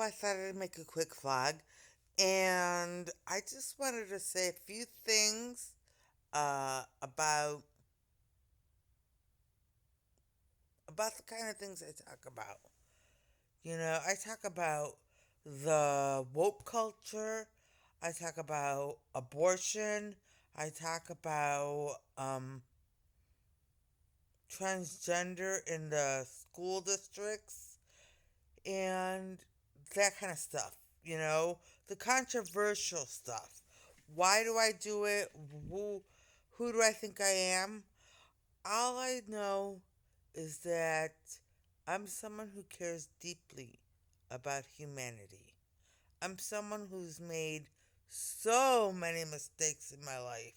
I thought I'd make a quick vlog, and I just wanted to say a few things about the kind of things I talk about. I talk about the woke culture. I talk about abortion. I talk about transgender in the school districts and that kind of stuff, the controversial stuff. Why do I do it? Who do I think I am? All I know is that I'm someone who cares deeply about humanity. I'm someone who's made so many mistakes in my life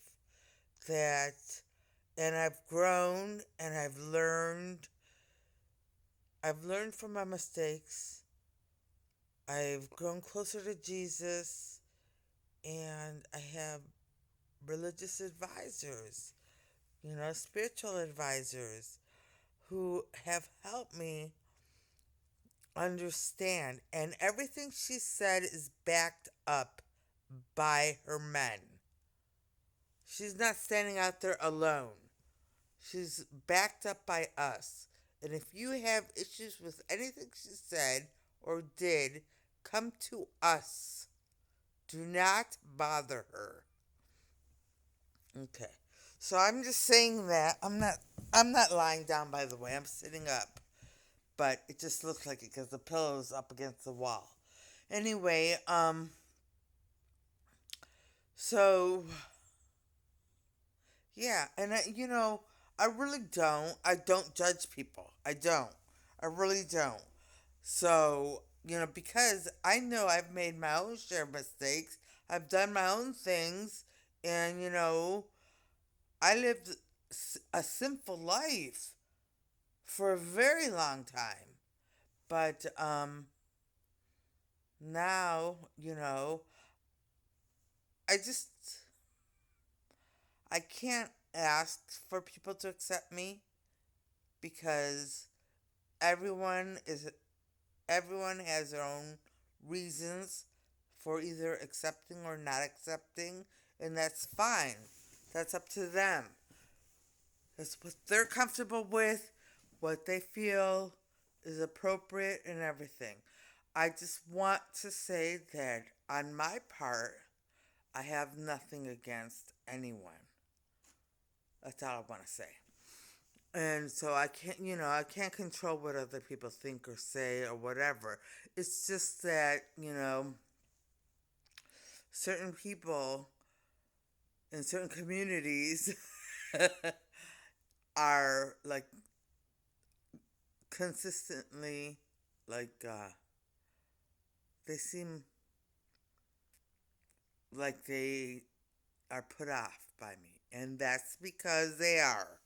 that, and I've grown and I've learned. I've learned from my mistakes. I've grown closer to Jesus, and I have religious advisors, spiritual advisors who have helped me understand. And everything she said is backed up by her men. She's not standing out there alone. She's backed up by us. And if you have issues with anything she said or did, come to us. Do not bother her. Okay. So I'm just saying that. I'm not lying down, by the way. I'm sitting up. But it just looks like it because the pillow's up against the wall. Anyway, so yeah, and I really don't. I don't judge people. I don't. I really don't. So, because I know I've made my own share of mistakes, I've done my own things, and, I lived a sinful life for a very long time. But now, I just I can't ask for people to accept me because everyone is everyone has their own reasons for either accepting or not accepting, and that's fine. That's up to them. That's what they're comfortable with, what they feel is appropriate, and everything. I just want to say that on my part, I have nothing against anyone. That's all I want to say. And so I can't control what other people think or say or whatever. It's just that, certain people in certain communities are like consistently like they seem like they are put off by me, and that's because they are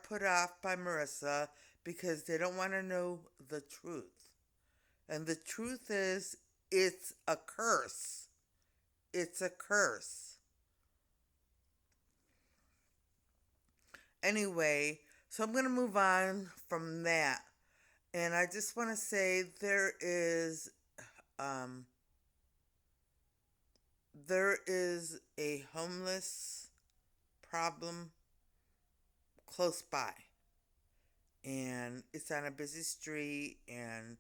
put off by Marissa because they don't want to know the truth, and the truth is it's a curse. It's a curse. Anyway, so I'm going to move on from that, and I just want to say um there is a homeless problem close by, and it's on a busy street, and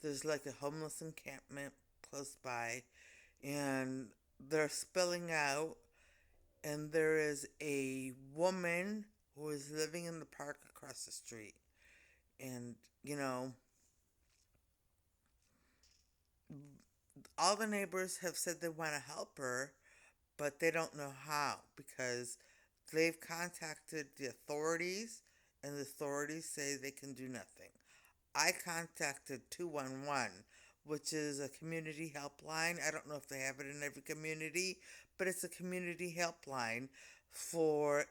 there's like a homeless encampment close by, and they're spilling out, and there is a woman who is living in the park across the street, and all the neighbors have said they want to help her, but they don't know how because they've contacted the authorities, and the authorities say they can do nothing. I contacted 211, which is a community helpline. I don't know if they have it in every community, but it's a community helpline for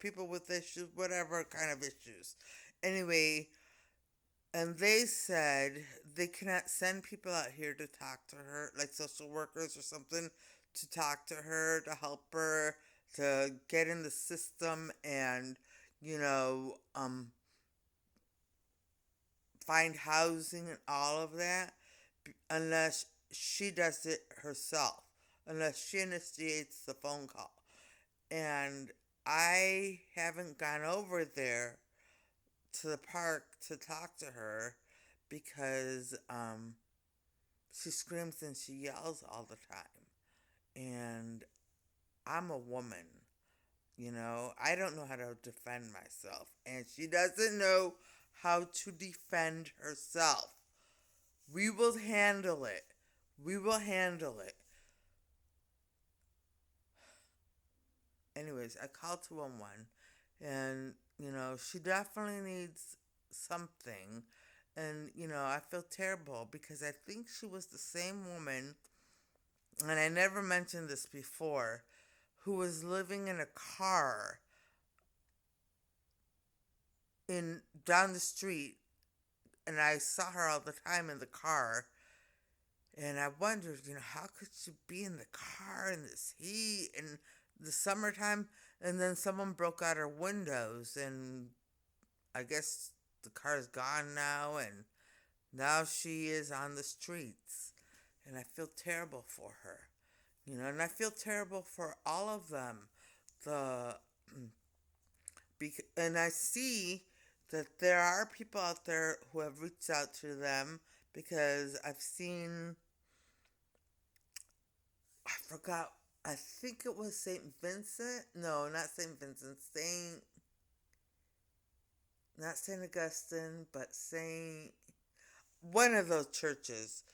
people with issues, whatever kind of issues. Anyway, and they said they cannot send people out here to talk to her, like social workers or something, to talk to her, to help her, to get in the system and, you know, find housing and all of that. unless she does it herself, unless she initiates the phone call. And I haven't gone over there to the park to talk to her because she screams and she yells all the time. And I'm a woman, you know, I don't know how to defend myself. And she doesn't know how to defend herself. We will handle it. We will handle it. Anyways, I called 211 and, you know, she definitely needs something. And, you know, I feel terrible because I think she was the same woman, and I never mentioned this before, who was living in a car in down the street, and I saw her all the time in the car. And I wondered, you know, how could she be in the car in this heat in the summertime? And then someone broke out her windows, and I guess the car's gone now, and now she is on the streets. And I feel terrible for her, you know, and I feel terrible for all of them. The and I see that there are people out there who have reached out to them because I've seen, I forgot, I think it was St. Vincent. No, not St. Vincent. Not St. Augustine, but St. One of those churches.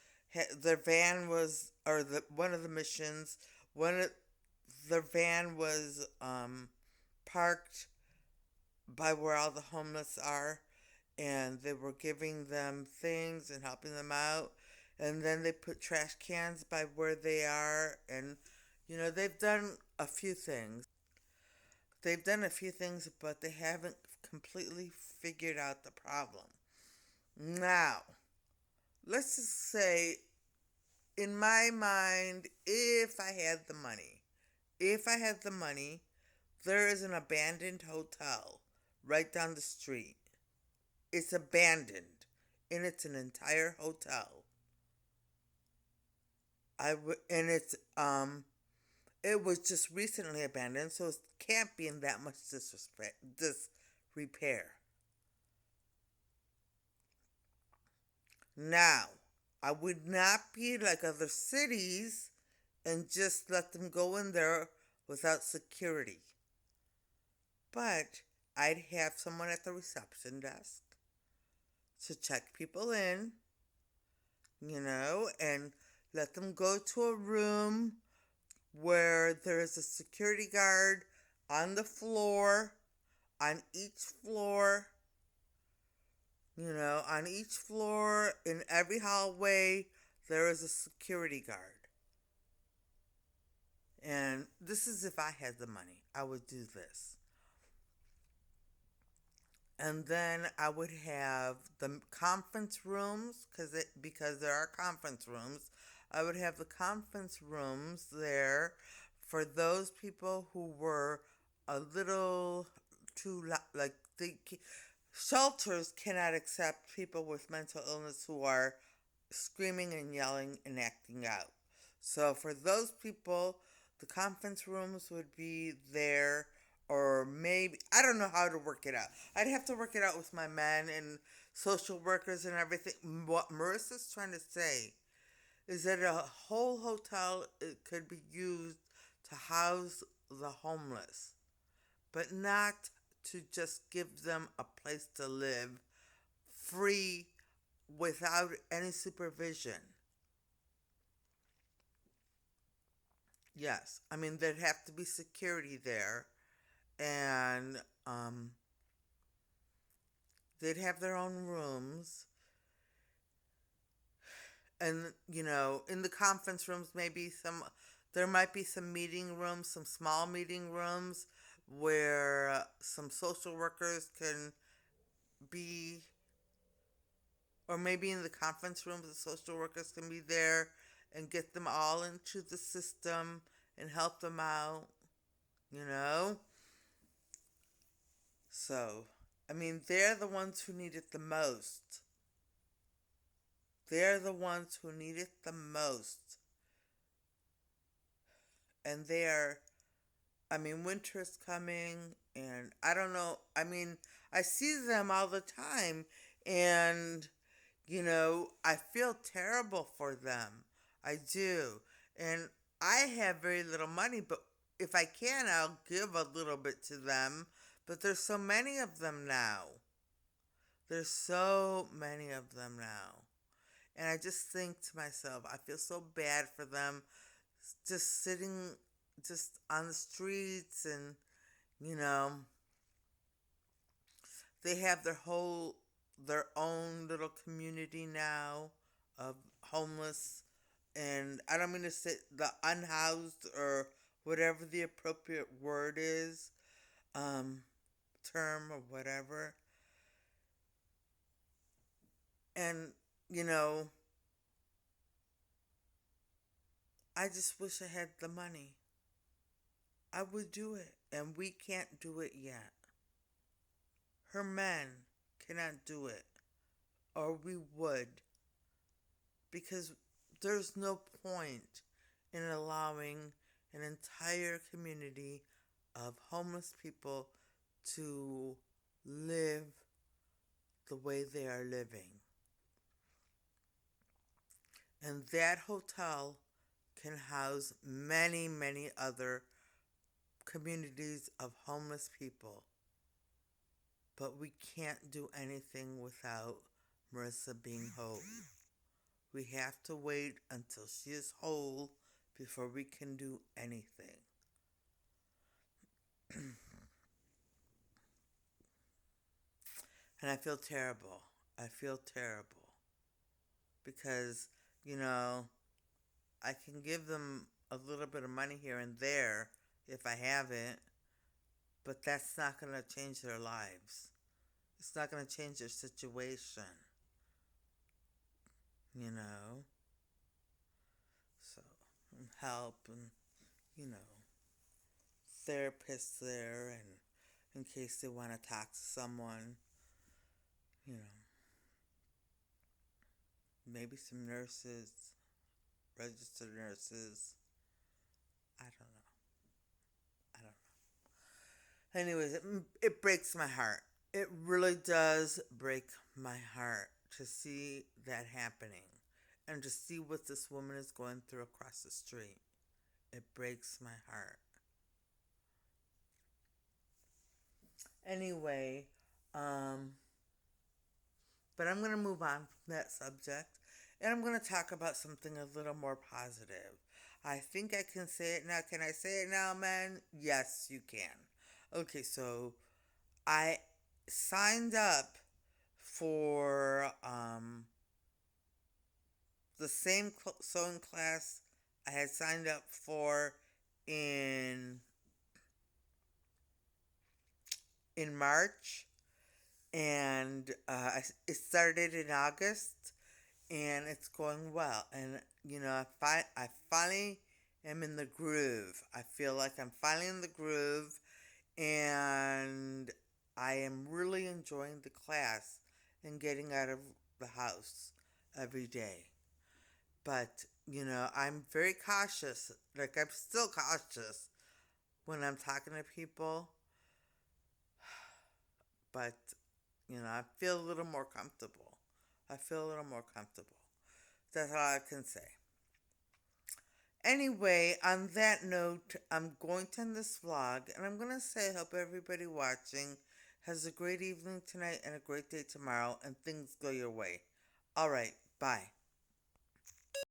Their van was, or one of the missions, one of their van was parked by where all the homeless are, and they were giving them things and helping them out. And then they put trash cans by where they are, and you know, they've done a few things. They've done a few things, but they haven't completely figured out the problem. Now, let's just say, in my mind, if I had the money, there is an abandoned hotel right down the street. It's abandoned, and it's an entire hotel. And it was just recently abandoned, so it can't be in that much disrepair. Now, I would not be like other cities and just let them go in there without security. But I'd have someone at the reception desk to check people in, you know, and let them go to a room where there's a security guard on the floor, on each floor, you know, on each floor, in every hallway, there is a security guard. And this is if I had the money, I would do this. And then I would have the conference rooms, because there are conference rooms. I would have the conference rooms there for those people who were a little too like shelters cannot accept people with mental illness who are screaming and yelling and acting out. So for those people, the conference rooms would be there, or maybe I don't know how to work it out. I'd have to work it out with my men and social workers and everything. What Marissa's trying to say is that a whole hotel could be used to house the homeless, but not to just give them a place to live free without any supervision. Yes, I mean, there'd have to be security there, and they'd have their own rooms. And, you know, in the conference rooms, there might be some meeting rooms, some small meeting rooms where some social workers can be, or maybe in the conference rooms, the social workers can be there and get them all into the system and help them out, you know? So, I mean, they're the ones who need it the most. They're the ones who need it the most. And winter is coming, and I don't know. I see them all the time, and, I feel terrible for them. I do. And I have very little money, but if I can, I'll give a little bit to them. But there's so many of them now. There's so many of them now. And I just think to myself, I feel so bad for them just sitting just on the streets, and, you know, they have their own little community now of homeless, and I don't mean to say the unhoused or whatever the appropriate word is, um, term or whatever. And, you know, I just wish I had the money. I would do it, and we can't do it yet. Her men cannot do it, or we would, because there's no point in allowing an entire community of homeless people to live the way they are living. And that hotel can house many, many other communities of homeless people. But we can't do anything without Marissa being whole. We have to wait until she is whole before we can do anything. And I feel terrible. I feel terrible. Because, you know, I can give them a little bit of money here and there if I have it, but that's not going to change their lives. It's not going to change their situation, you know? So, help and, you know, therapists there, and in case they want to talk to someone, you know, maybe some nurses, registered nurses. I don't know. I don't know. Anyways, it breaks my heart. It really does break my heart to see that happening and to see what this woman is going through across the street. It breaks my heart. Anyway, um, but I'm going to move on from that subject, and I'm going to talk about something a little more positive. I think I can say it now. Can I say it now, man? Yes, you can. Okay, so I signed up for the same sewing class I had signed up for in in March, and it started in August, and it's going well. And I finally am in the groove. I feel like I'm finally in the groove, and I am really enjoying the class and getting out of the house every day. But, I'm very cautious. Like, I'm still cautious when I'm talking to people. But, I feel a little more comfortable. I feel a little more comfortable. That's all I can say. Anyway, on that note, I'm going to end this vlog, and I'm going to say I hope everybody watching has a great evening tonight and a great day tomorrow, and things go your way. Alright, bye.